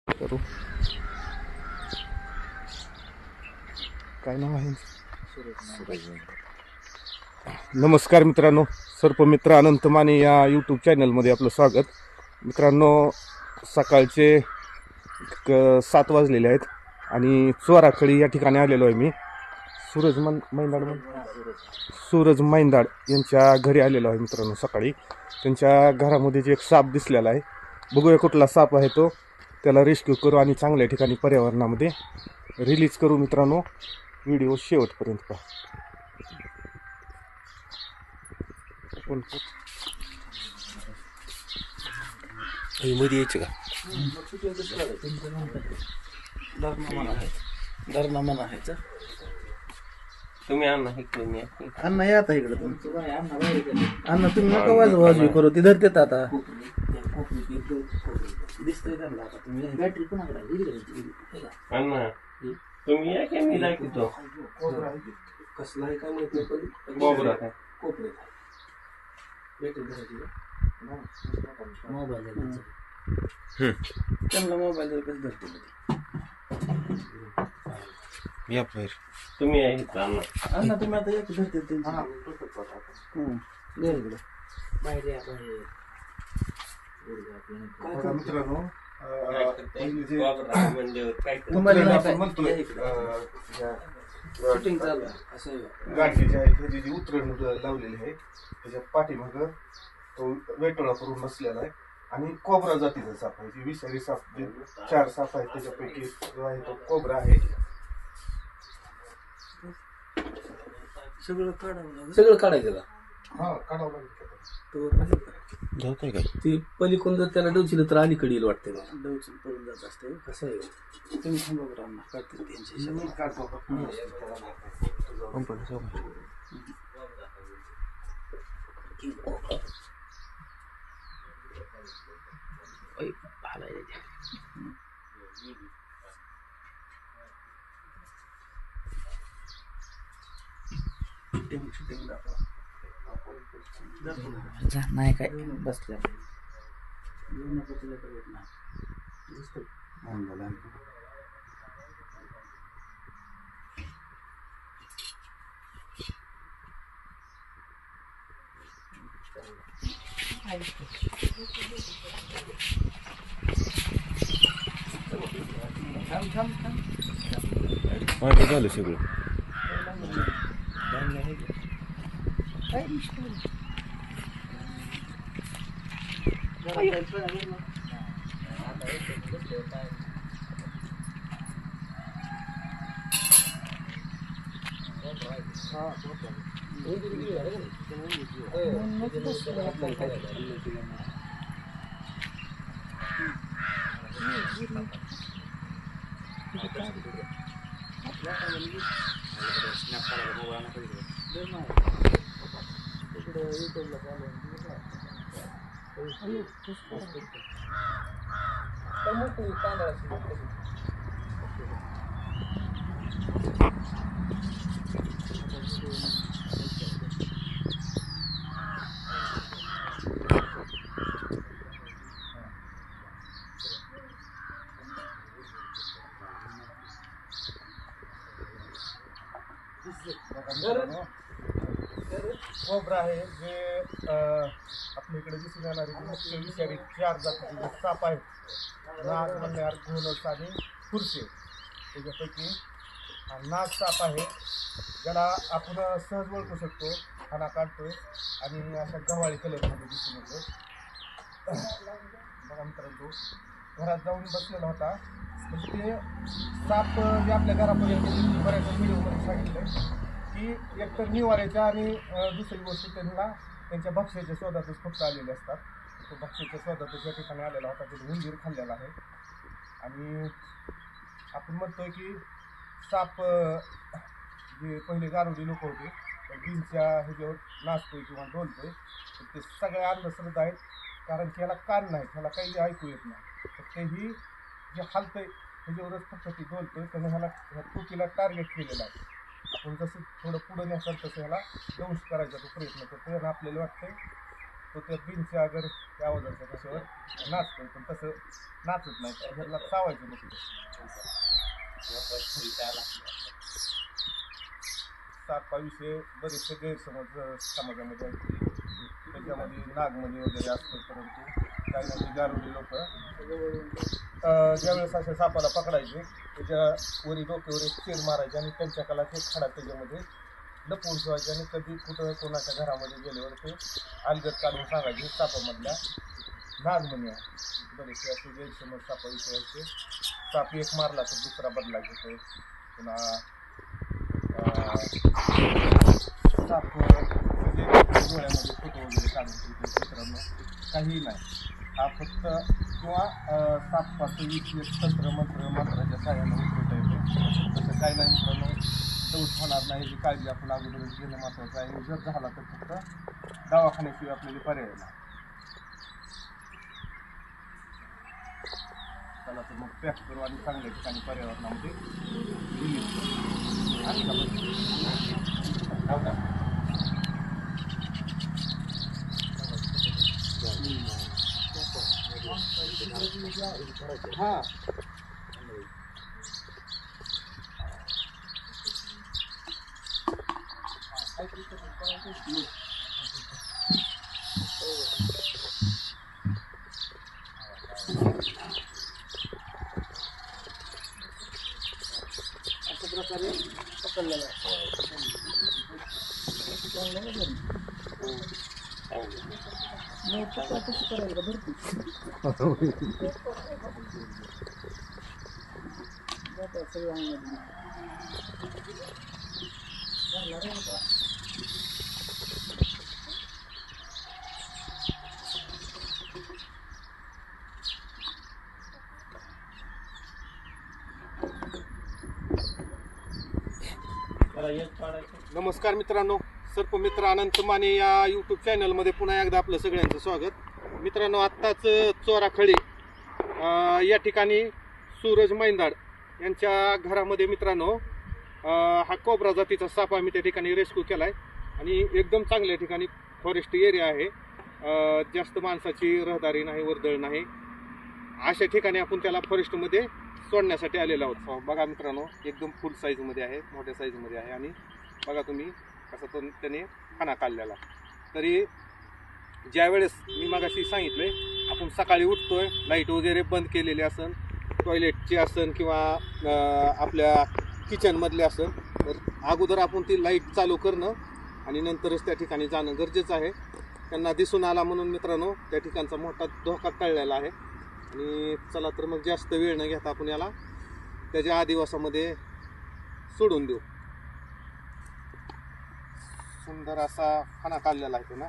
करू. काय नाव आहे? नमस्कार मित्रांनो, सर्पमित्र अनंत माने या यूट्यूब चॅनलमध्ये आपलं स्वागत. मित्रांनो, सकाळचे 7 वाजलेले आहेत आणि चोराखळी या ठिकाणी आलेलो आहे मी. सूरज मैंदाड यांच्या घरी आलेलो आहे मित्रांनो. सकाळी त्यांच्या घरामध्ये जे एक साप दिसलेला आहे, बघूया कुठला साप आहे तो. त्याला रेस्क्यू करू आणि चांगल्या ठिकाणी पर्यावरणामध्ये रिलीज करू. मित्रांनो, व्हिडिओ शेवटपर्यंत पहा. मध्ये यायचं का? धरणा म्हणा आहे. तुम्ही आणा इकडे. अण्णा या आता इकडे. अण्णा तुम्ही नका वाजू करू, ती धरतेत आता. अण्णा तुम्ही या की मी दाखवतो. कसला आहे काय माहित नाही, पण बोबरा आहे. त्यांना मोबाईल कसं धरते. या बाहेर तुम्ही या इथं अण्णा. अण्णा तुम्ही आता एक धरते मित्रांनो, शूटिंग चालू असं गाठी जी आहे त्याची जी उतरण लावलेली आहे, त्याच्या पाठीमागं तो वेटोळा करून बसलेला आहे. आणि कोबरा जातीचा साप आहे. जी विषारी साप, जे 4 साप आहेत त्याच्यापैकी जो आहे तो कोबरा आहे. सगळं काढायचं का? हा, काढावं लागेल. जातोय काय? ती पलीकडून जर त्याला डवचिलं तर अलीकडे येईल वाटते. डवचिल पडून जात असते. कसं आहे तुम्ही थांबा बरं, अण्णा काढते त्यांच्या शूटिंग नाही काय बसल्या माझं झालं सगळं. कोबरा आहे, जे आपल्या इकडे दिसून येणारे मुख्य विषारी 4 जातीचे जे साप आहेत, नाग, मल्हार, घोणस आणि खुरशे. त्याच्यापैकी नाग साप आहे, ज्याला आपण सहज ओळखू शकतो. खाना काढतोय आणि अशा गव्हाळी कलरमध्ये दिसून येतो. बघा मित्रांनो, घरात जाऊन बसलेला होता. म्हणजे ते साप जे आपल्या घरापर्यंत बऱ्याच व्हिडिओमध्ये सांगितलं की एकतर निवाऱ्याच्या आणि दुसरी गोष्ट त्यांना त्यांच्या भक्ष्याच्या शोधातच फक्त आलेले असतात. तो भक्ष्याच्या शोधातच या ठिकाणी आलेला होता. तिथे उंदीर खाल्लेला आहे. आणि आपण म्हणतोय की साप जे पहिले गारुडी लोक होते, त्या बीनच्या ह्याच्यावर नाचतोय किंवा डोलतोय, तर ते सगळ्या अंधश्रद्धा आहेत. कारण की ह्याला कान नाही, ह्याला काही ऐकू येत नाही. फक्त ही जे हालतंय ह्याच्यावरच फक्त ती डोलतोय. त्याने ह्या टोकीला टार्गेट केलेला आहे. आपण जसं थोडं पुढं न्यासाल तसं ह्याला दंश करायचा तो प्रयत्न करतो. आणि आपल्याला वाटतंय तो त्या पिनच्या अगर त्या आवाजाच्या कशावर नाचतोय, पण तसं नाचत नाही. ह्याला चावायचं बघतो. सापाविषयी बरेचसे गैरसमज समाजामध्ये आहेत. त्याच्यामध्ये नागमणी वगैरे असतं, परंतु काही नाही गारुडी लोक ज्यावेळेस अशा सापाला पकडायचे त्याच्या वरी डोक्यावर एक चेर मारायचे आणि त्यांच्या कलाचे खडा त्याच्यामध्ये लपवून ठेवायचे आणि कधी कुठं कोणाच्या घरामध्ये गेल्यावर ते अलगद काढून सांगायचे सापामधल्या नागमणी आहे. बरेचसे असे गैरसमज सापाविषयी. साप एक मारला तर दुसरा बदला घेतोय. पुन्हा साप म्हणजे डोळ्यामध्ये फोटो वगैरे काढून ठेवतो. मित्रांनो काही नाही, हा फक्त किंवा सापाचं विशेष मंत्राच्या सहाय्यानं उतरवता येतो. तसं काही नाही मित्रांनो, डोस होणार नाही याची काळजी आपण अगोदरच घेणं महत्त्वाचं आहे. जर झाला तर फक्त दवाखान्याशिवाय आपल्याला पर्याय नाही. चला तर मग पॅक करू आणि चांगल्या ठिकाणी पर्यावरणामध्ये रिलीज करू. आणि हां अशा प्रकारे पकडलेला नमस्कार मित्रांनो, सर्पमित्र अनंत माने या यूट्यूब चॅनलमध्ये पुन्हा एकदा आपलं सगळ्यांचं स्वागत. मित्रांनो, आत्ताच चोराखळी या ठिकाणी सूरज मैंदाड यांच्या घरामध्ये मित्रांनो हा कोब्रा जातीचा साप आम्ही त्या ठिकाणी रेस्क्यू केला आहे आणि एकदम चांगल्या ठिकाणी फॉरेस्ट एरिया आहे. जास्त माणसाची रहदारी नाही, वर्दळ नाही, अशा ठिकाणी आपण त्याला फॉरेस्टमध्ये सोडण्यासाठी आलेलो आहोत. बघा मित्रांनो, एकदम फुल साईजमध्ये आहे, मोठ्या साईजमध्ये आहे आणि बघा तुम्ही कसं तो त्याने खाना काढलेला. तरी ज्यावेळेस मी मगाशी सांगितले आपण सकाळी उठतोय, लाईट वगैरे बंद केलेली असन, टॉयलेटची असन किंवा आपल्या किचनमधले असन, तर अगोदर आपण ती लाईट चालू करणं आणि नंतरच त्या ठिकाणी जाणं गरजेचं आहे. त्यांना दिसून आला म्हणून मित्रांनो त्या ठिकाणचा मोठा धोका टळलेला आहे. आणि चला तर मग जास्त वेळ न घेता आपण याला त्याच्या आदिवासामध्ये सोडून देऊ. सुंदर असा खाना काढलेला आहे तो ना.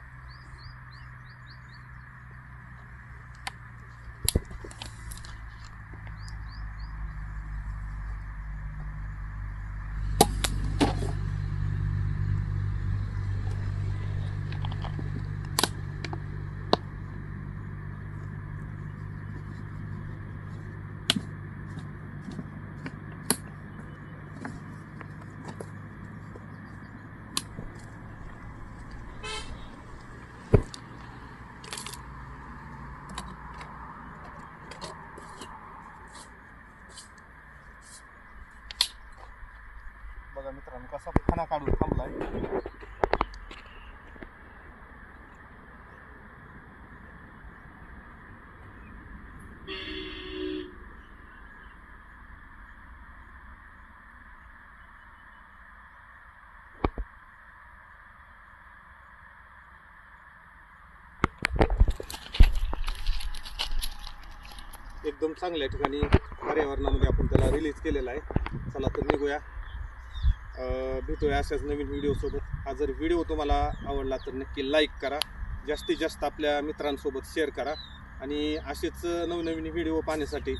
बघा मित्रांनो कसा खाना काढून थांबलाय. एकदम चांगल्या ठिकाणी पर्यावरणामध्ये आपण त्याला रिलीज केलेला आहे. चला तर निघूया, भेटूया अशाच नवीन व्हिडिओसोबत. हा जर व्हिडिओ तुम्हाला आवडला तर नक्की लाईक करा, जास्तीत जास्त आपल्या मित्रांसोबत शेअर करा आणि असेच नवनवीन व्हिडिओ पाहण्यासाठी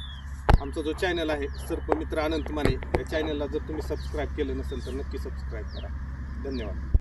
आमचा जो चॅनल आहे सर्पमित्र अनंत माने, या चॅनलला जर तुम्ही सबस्क्राईब केलं नसेल तर नक्की सबस्क्राईब करा. धन्यवाद.